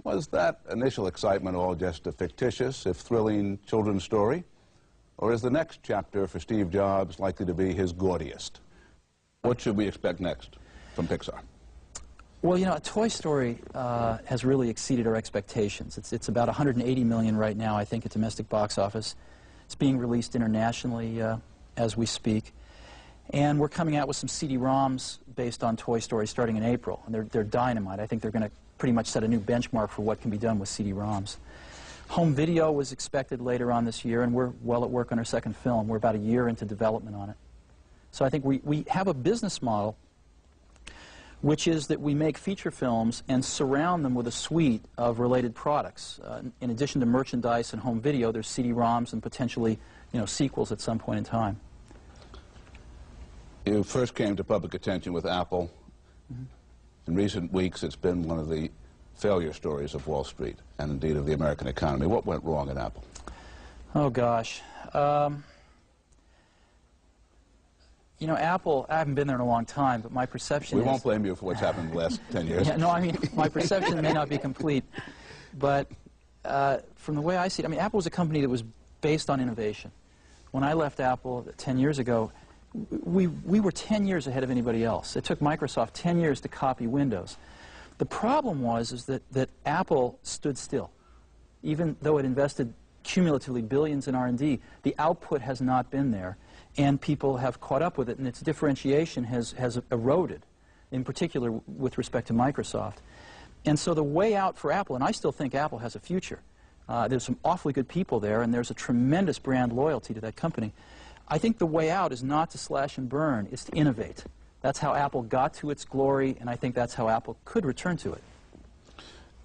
Was that initial excitement all just a fictitious, if thrilling, children's story? Or is the next chapter for Steve Jobs likely to be his gaudiest? What should we expect next from Pixar? Well, you know, Toy Story has really exceeded our expectations. It's about $180 million right now, I think, at domestic box office. It's being released internationally as we speak. And we're coming out with some CD-ROMs based on Toy Story starting in April. And they're dynamite. I think they're going to pretty much set a new benchmark for what can be done with CD-ROMs. Home video was expected later on this year, and we're well at work on our second film. We're about a year into development on it. So I think we have a business model which is that we make feature films and surround them with a suite of related products. In addition to merchandise and home video, there's CD-ROMs and potentially, you know, sequels at some point in time. You first came to public attention with Apple. Mm-hmm. In recent weeks, it's been one of the failure stories of Wall Street and indeed of the American economy. What went wrong at Apple? Oh, gosh. You know, Apple, I haven't been there in a long time, but my perception is... We won't blame you for what's happened in the last 10 years. Yeah, no, I mean, my perception may not be complete, but from the way I see it, I mean, Apple was a company that was based on innovation. When I left Apple 10 years ago, we were 10 years ahead of anybody else. It took Microsoft 10 years to copy Windows. The problem was that Apple stood still. Even though it invested cumulatively billions in R&D, the output has not been there, and people have caught up with it, and its differentiation has eroded, in particular with respect to Microsoft. And so the way out for Apple, and I still think Apple has a future. There's some awfully good people there, and there's a tremendous brand loyalty to that company. I think the way out is not to slash and burn, it's to innovate. That's how Apple got to its glory, and I think that's how Apple could return to it.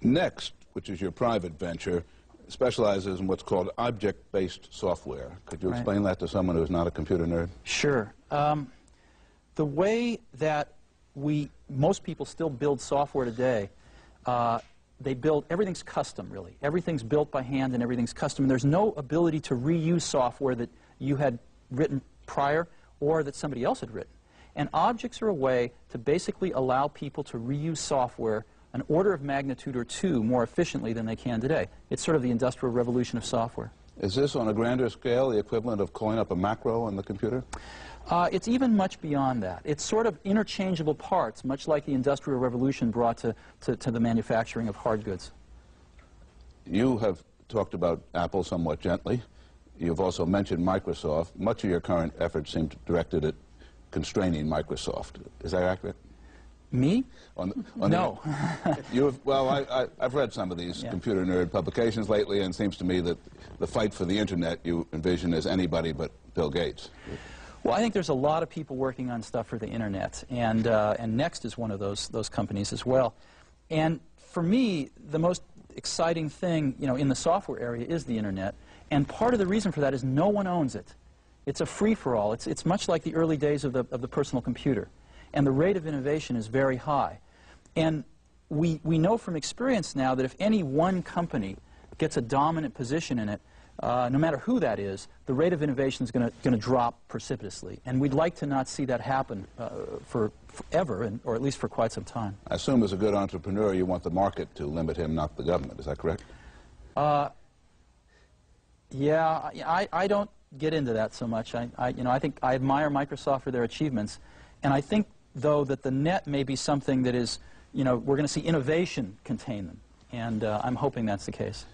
Next, which is your private venture, specializes in what's called object-based software. Could you explain that to someone who's not a computer nerd? Sure. The way that most people still build software today, they build, everything's custom, really. Everything's built by hand and everything's custom. And there's no ability to reuse software that you had written prior or that somebody else had written. And objects are a way to basically allow people to reuse software an order of magnitude or two more efficiently than they can today. It's sort of the industrial revolution of software. Is this on a grander scale the equivalent of calling up a macro on the computer? It's even much beyond that. It's sort of interchangeable parts, much like the industrial revolution brought to the manufacturing of hard goods. You have talked about Apple somewhat gently. You've also mentioned Microsoft. Much of your current efforts seem directed at constraining Microsoft. Is that accurate? Me? No. I've read some of these computer nerd publications lately, and it seems to me that the fight for the Internet you envision as anybody but Bill Gates. Well, I think there's a lot of people working on stuff for the Internet, and Next is one of those companies as well. And for me, the most exciting thing, you know, in the software area is the Internet, and part of the reason for that is no one owns it. It's a free-for-all. It's much like the early days of the personal computer. And the rate of innovation is very high. And we know from experience now that if any one company gets a dominant position in it, no matter who that is, the rate of innovation is going to drop precipitously. And we'd like to not see that happen forever, or at least for quite some time. I assume as a good entrepreneur you want the market to limit him, not the government. Is that correct? Yeah, I don't get into that so much. I think I admire Microsoft for their achievements. And I think, though, that the net may be something that is, you know, we're going to see innovation contain them. And I'm hoping that's the case.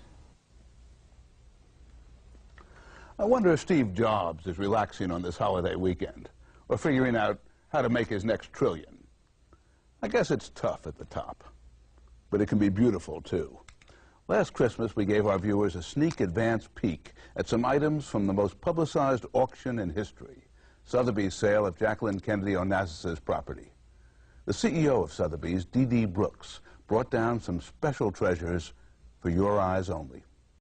I wonder if Steve Jobs is relaxing on this holiday weekend or figuring out how to make his next trillion. I guess it's tough at the top, but it can be beautiful, too. Last Christmas, we gave our viewers a sneak advance peek at some items from the most publicized auction in history, Sotheby's sale of Jacqueline Kennedy Onassis's property. The CEO of Sotheby's, D.D. Brooks, brought down some special treasures for your eyes only.